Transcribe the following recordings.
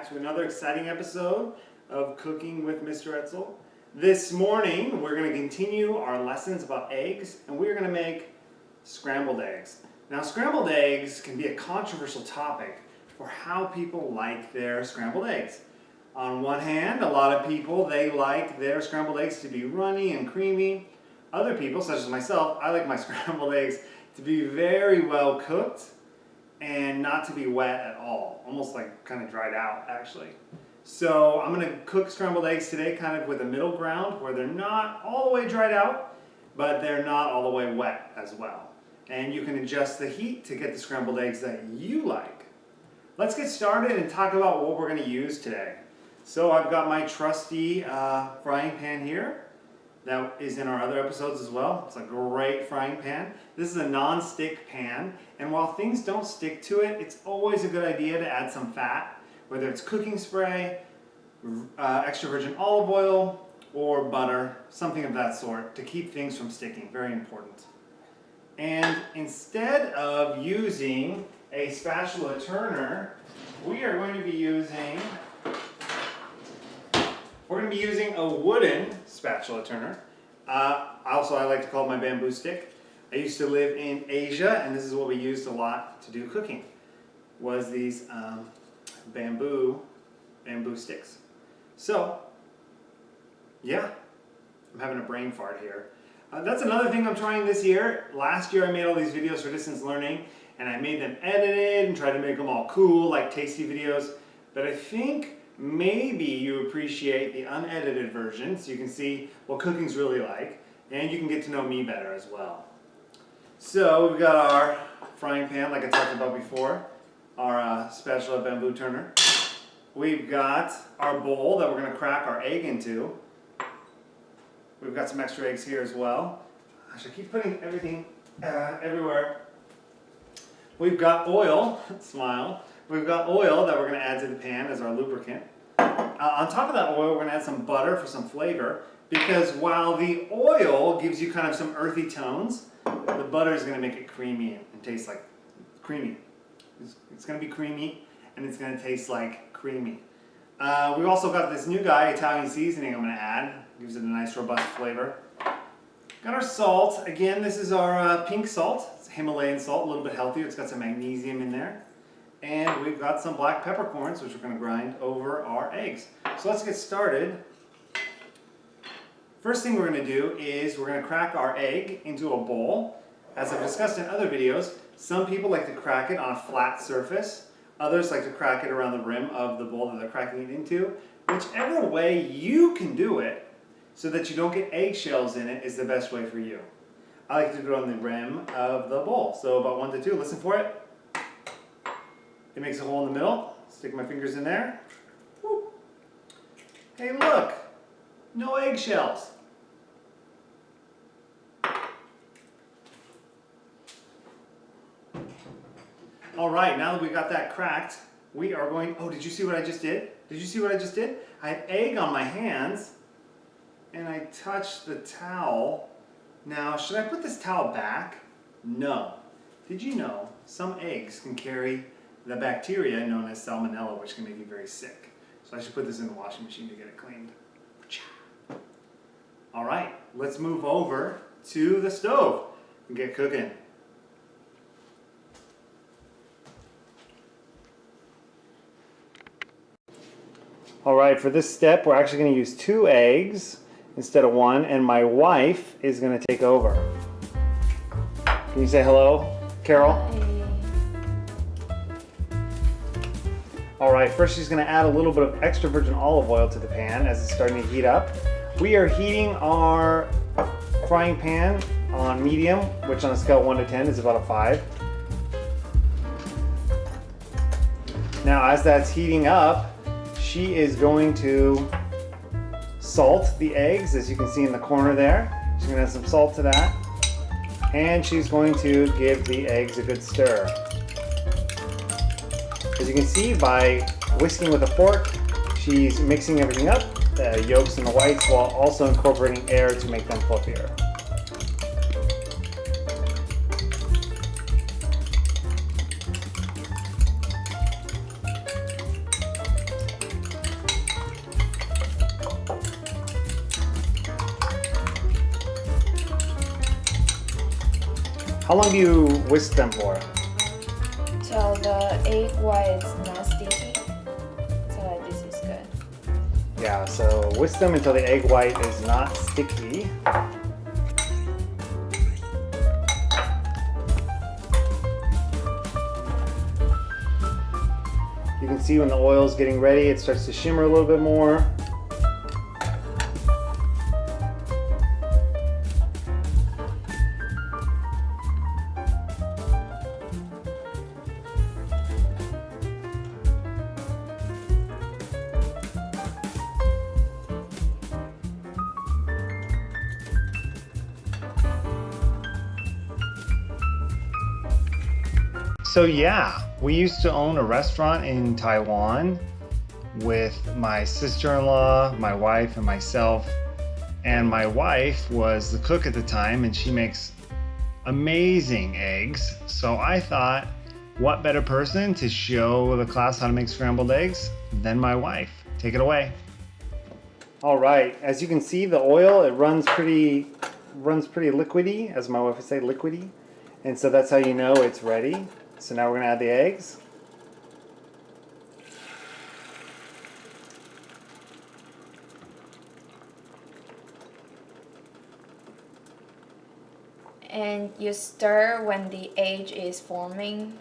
back to another exciting episode of Cooking with Mr. Etzel. This morning we're going to continue our lessons about eggs, and we're going to make scrambled eggs. Now, scrambled eggs can be a controversial topic for how people like their scrambled eggs. On one hand, a lot of people, they like their scrambled eggs to be runny and creamy. Other people, such as myself, I like my scrambled eggs to be very well cooked and not to be wet at all, almost like kind of dried out actually. So I'm going to cook scrambled eggs today kind of with a middle ground where they're not all the way dried out, but they're not all the way wet as well. And you can adjust the heat to get the scrambled eggs that you like. Let's get started and talk about what we're going to use today. So I've got my trusty frying pan here. That is in our other episodes as well. It's a great frying pan. This is a non-stick pan, and while things don't stick to it, it's always a good idea to add some fat, whether it's cooking spray, extra virgin olive oil, or butter, something of that sort, to keep things from sticking. Very important. And instead of using a spatula turner, we are going to be using a wooden spatula turner. Also, I like to call it my bamboo stick. I used to live in Asia, and this is what we used a lot to do cooking, was these bamboo sticks. So, yeah, I'm having a brain fart here. That's another thing I'm trying this year. Last year I made all these videos for distance learning, and I made them edited and tried to make them all cool, like tasty videos. But I think maybe you appreciate the unedited version, so you can see what cooking's really like, and you can get to know me better as well. So we've got our frying pan, like I talked about before, our spatula bamboo turner. We've got our bowl that we're going to crack our egg into. We've got some extra eggs here as well. I should keep putting everything everywhere. We've got oil, smile. We've got oil that we're going to add to the pan as our lubricant. On top of that oil, we're going to add some butter for some flavor, because while the oil gives you kind of some earthy tones, the butter is going to make it creamy and taste like creamy. It's going to be creamy, and it's going to taste like creamy. We've also got this new guy, Italian seasoning, I'm going to add. Gives it a nice robust flavor. Got our salt. Again, this is our pink salt. It's Himalayan salt, a little bit healthier. It's got some magnesium in there. And we've got some black peppercorns, which we're going to grind over our eggs. So let's get started. First thing we're going to do is we're going to crack our egg into a bowl. As I've discussed in other videos, some people like to crack it on a flat surface. Others like to crack it around the rim of the bowl that they're cracking it into. Whichever way you can do it so that you don't get eggshells in it is the best way for you. I like to do it on the rim of the bowl. So about 1 to 2, listen for it. It makes a hole in the middle. Stick my fingers in there. Whoop. Hey, look! No eggshells. All right, now that we got that cracked, we are going... Oh, did you see what I just did? Did you see what I just did? I had egg on my hands, and I touched the towel. Now, should I put this towel back? No. Did you know some eggs can carry the bacteria known as salmonella, which can make you very sick? So I should put this in the washing machine to get it cleaned. All right, let's move over to the stove and get cooking. All right, for this step, we're actually going to use 2 eggs instead of 1, and my wife is going to take over. Can you say hello, Carol? All right, first she's going to add a little bit of extra virgin olive oil to the pan as it's starting to heat up. We are heating our frying pan on medium, which on a scale of 1 to 10 is about a 5. Now, as that's heating up, she is going to salt the eggs, as you can see in the corner there. She's going to add some salt to that. And she's going to give the eggs a good stir. As you can see, by whisking with a fork, she's mixing everything up, the yolks and the whites, while also incorporating air to make them fluffier. How long do you whisk them for? Till the egg white is not sticky. So this is good. Yeah, so whisk them until the egg white is not sticky. You can see when the oil is getting ready, it starts to shimmer a little bit more. So yeah, we used to own a restaurant in Taiwan with my sister-in-law, my wife, and myself. And my wife was the cook at the time, and she makes amazing eggs. So I thought, what better person to show the class how to make scrambled eggs than my wife? Take it away. All right, as you can see, the oil, it runs pretty liquidy, as my wife would say, liquidy. And so that's how you know it's ready. So now we're going to add the eggs. And you stir when the egg is forming.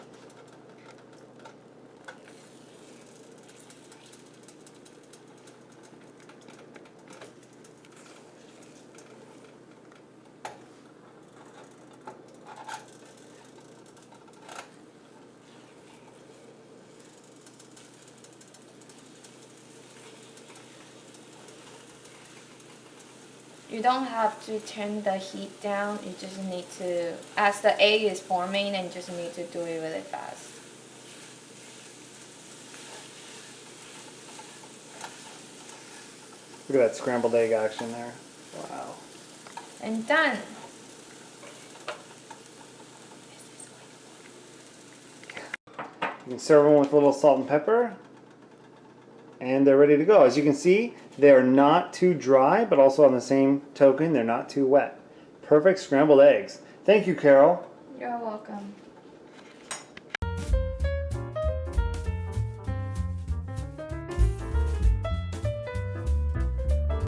You don't have to turn the heat down. You just need to, as the egg is forming, and you just need to do it really fast. Look at that scrambled egg action there. Wow. And done. You can serve them with a little salt and pepper. And they're ready to go. As you can see, they are not too dry, but also on the same token, they're not too wet. Perfect scrambled eggs. Thank you, Carol. You're welcome.